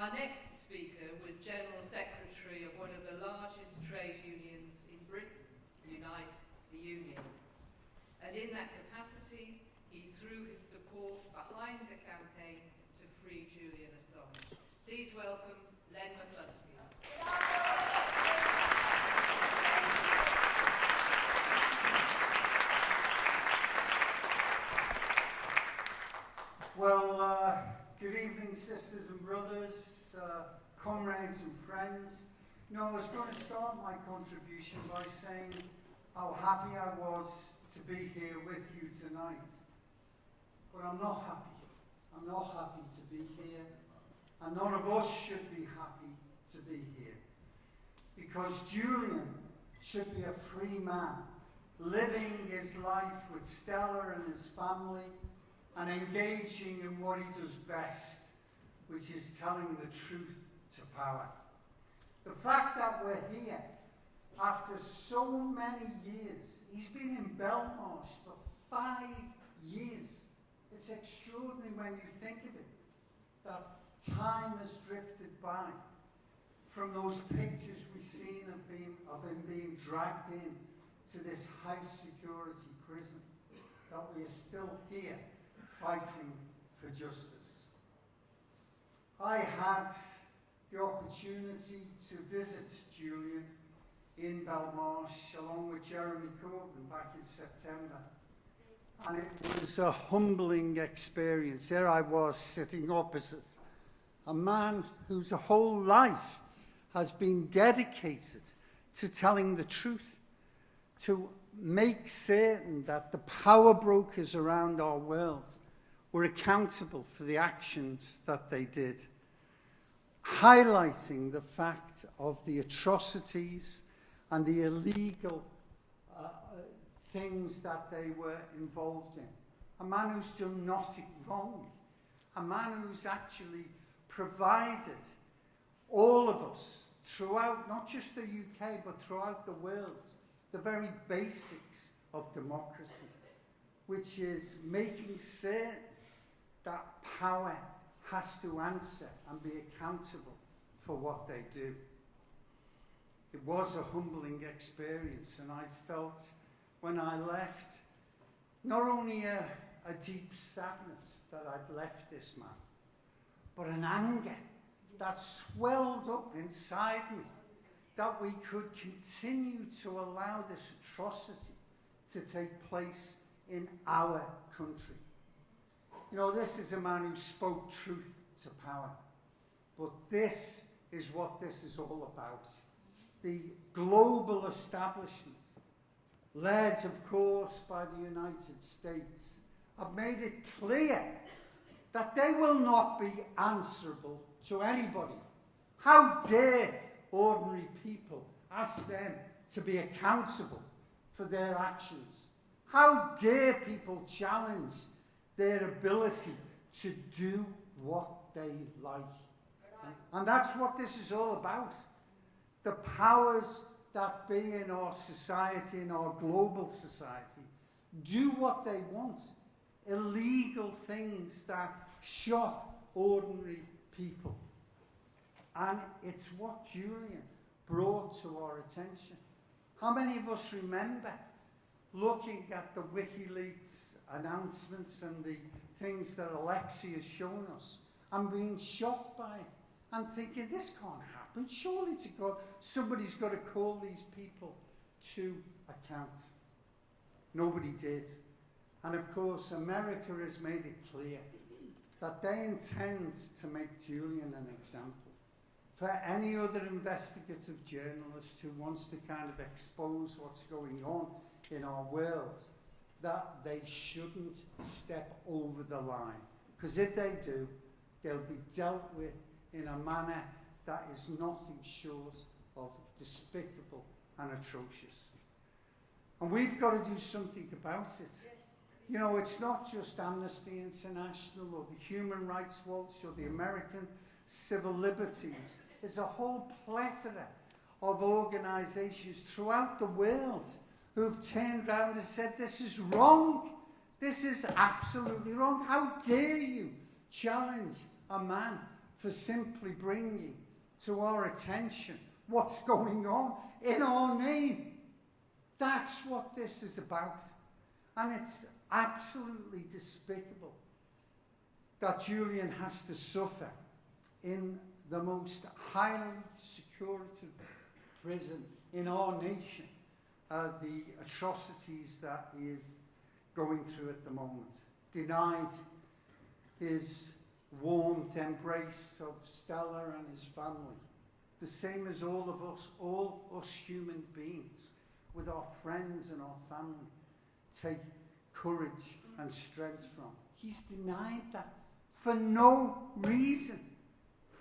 Our next speaker was General Secretary of one of the largest trade unions in Britain, Unite the Union. And in that capacity, he threw his support behind the campaign to free Julian Assange. Please welcome Len McCluskie. Well, good evening, sisters and brothers, comrades and friends. You know, I was going to start my contribution by saying how happy I was to be here with you tonight. But I'm not happy. I'm not happy to be here. And none of us should be happy to be here. Because Julian should be a free man, living his life with Stella and his family, and engaging in what he does best, which is telling the truth to power. The fact that we're here after so many years, he's been in Belmarsh for 5 years. It's extraordinary when you think of it, that time has drifted by from those pictures we've seen of him being dragged in to this high security prison, that we are still here fighting for justice. I had the opportunity to visit Julian in Belmarsh along with Jeremy Corbyn back in September. And it was a humbling experience. Here I was sitting opposite a man whose whole life has been dedicated to telling the truth, to make certain that the power brokers around our world were accountable for the actions that they did, highlighting the fact of the atrocities and the illegal things that they were involved in. A man who's done nothing wrong. A man who's actually provided all of us throughout, not just the UK, but throughout the world, the very basics of democracy, which is making certain that power has to answer and be accountable for what they do. It was a humbling experience, and I felt when I left not only a deep sadness that I'd left this man, but an anger that swelled up inside me, that we could continue to allow this atrocity to take place in our country. You know, this is a man who spoke truth to power. But this is what this is all about. The global establishment, led, of course, by the United States, have made it clear that they will not be answerable to anybody. How dare ordinary people ask them to be accountable for their actions? How dare people challenge their ability to do what they like? And that's what this is all about. The powers that be in our society, in our global society, do what they want. Illegal things that shock ordinary people. And it's what Julian brought to our attention. How many of us remember looking at the WikiLeaks announcements and the things that Alexei has shown us and being shocked by it and thinking, this can't happen. Surely to God, somebody's got to call these people to account. Nobody did. And of course, America has made it clear that they intend to make Julian an example for any other investigative journalist who wants to kind of expose what's going on in our world, that they shouldn't step over the line. Because if they do, they'll be dealt with in a manner that is nothing short of despicable and atrocious. And we've got to do something about it. You know, it's not just Amnesty International or the Human Rights Watch or the American Civil Liberties. There's a whole plethora of organizations throughout the world who've turned around and said, this is wrong. This is absolutely wrong. How dare you challenge a man for simply bringing to our attention what's going on in our name. That's what this is about. And it's absolutely despicable that Julian has to suffer in the most highly security prison in our nation, the atrocities that he is going through at the moment. Denied his warmth embrace of Stella and his family, the same as all us human beings, with our friends and our family, take courage and strength from. He's denied that for no reason.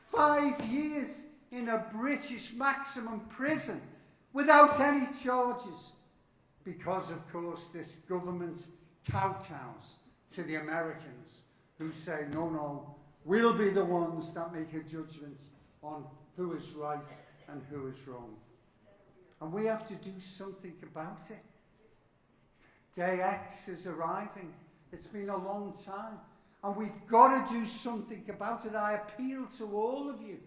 5 years in a British maximum prison without any charges, because, of course, this government kowtows to the Americans, who say, no, we'll be the ones that make a judgment on who is right and who is wrong. And we have to do something about it. Day X is arriving. It's been a long time. And we've got to do something about it. I appeal to all of you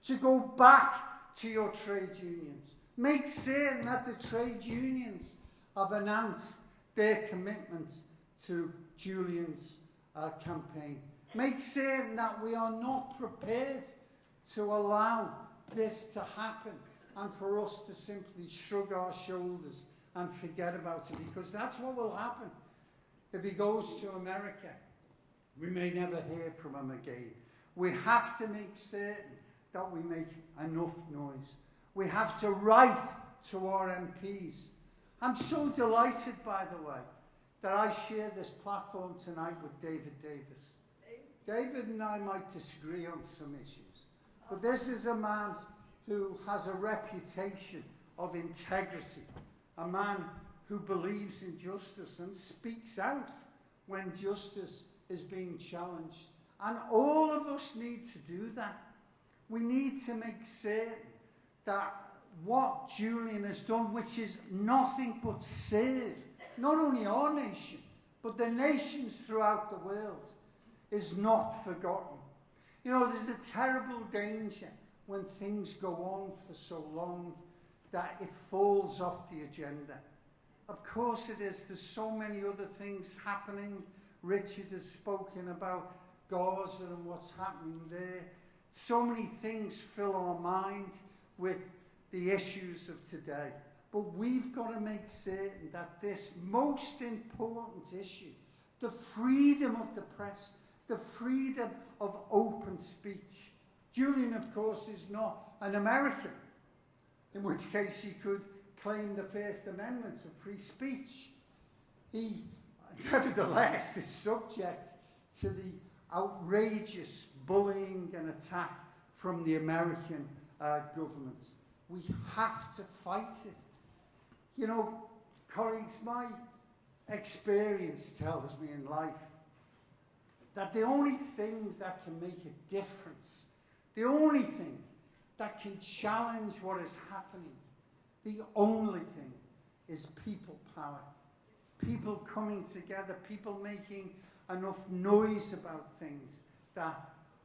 to go back to your trade unions. Make certain that the trade unions have announced their commitment to Julian's campaign. Make certain that we are not prepared to allow this to happen and for us to simply shrug our shoulders and forget about it, because that's what will happen. If he goes to America, we may never hear from him again. We have to make certain that we make enough noise. We have to write to our MPs. I'm so delighted, by the way, that I share this platform tonight with David Davis. David and I might disagree on some issues, but this is a man who has a reputation of integrity, a man who believes in justice and speaks out when justice is being challenged. And all of us need to do that. We need to make certain that what Julian has done, which is nothing but serve not only our nation, but the nations throughout the world, is not forgotten. You know, there's a terrible danger when things go on for so long that it falls off the agenda. Of course it is. There's so many other things happening. Richard has spoken about Gaza and what's happening there. So many things fill our mind with the issues of today. But we've got to make certain that this most important issue, the freedom of the press, the freedom of open speech. Julian, of course, is not an American, in which case he could claim the First Amendment of free speech. He, nevertheless, is subject to the outrageous bullying and attack from the American government. We have to fight it. You know, colleagues, my experience tells me in life that the only thing that can make a difference, the only thing that can challenge what is happening, the only thing is people power. People coming together, people making enough noise about things that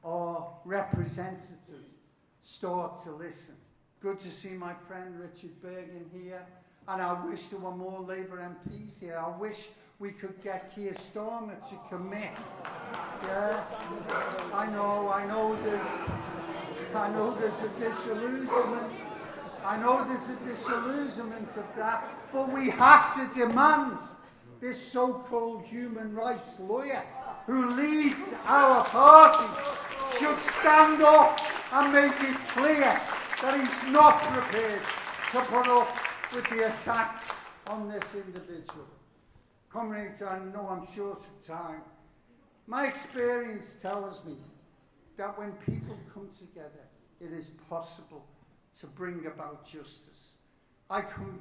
our representatives start to listen. Good to see my friend Richard Bergen here, and I wish there were more Labour MPs here. I wish we could get Keir Starmer to commit. Yeah, I know there's a disillusionment. I know there's a disillusionment of that, but we have to demand this so-called human rights lawyer who leads our party should stand up and make it clear that he's not prepared to put up with the attacks on this individual. Comrades, I know I'm short of time. My experience tells me that when people come together, it is possible to bring about justice. I come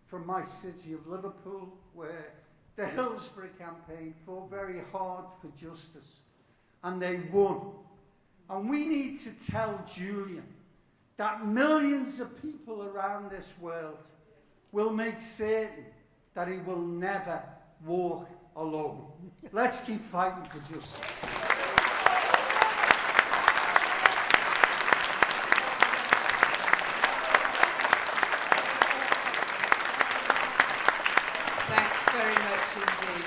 from my city of Liverpool, where the Hillsborough campaign fought very hard for justice, and they won. And we need to tell Julian that millions of people around this world will make certain that he will never walk alone. Let's keep fighting for justice. very much indeed.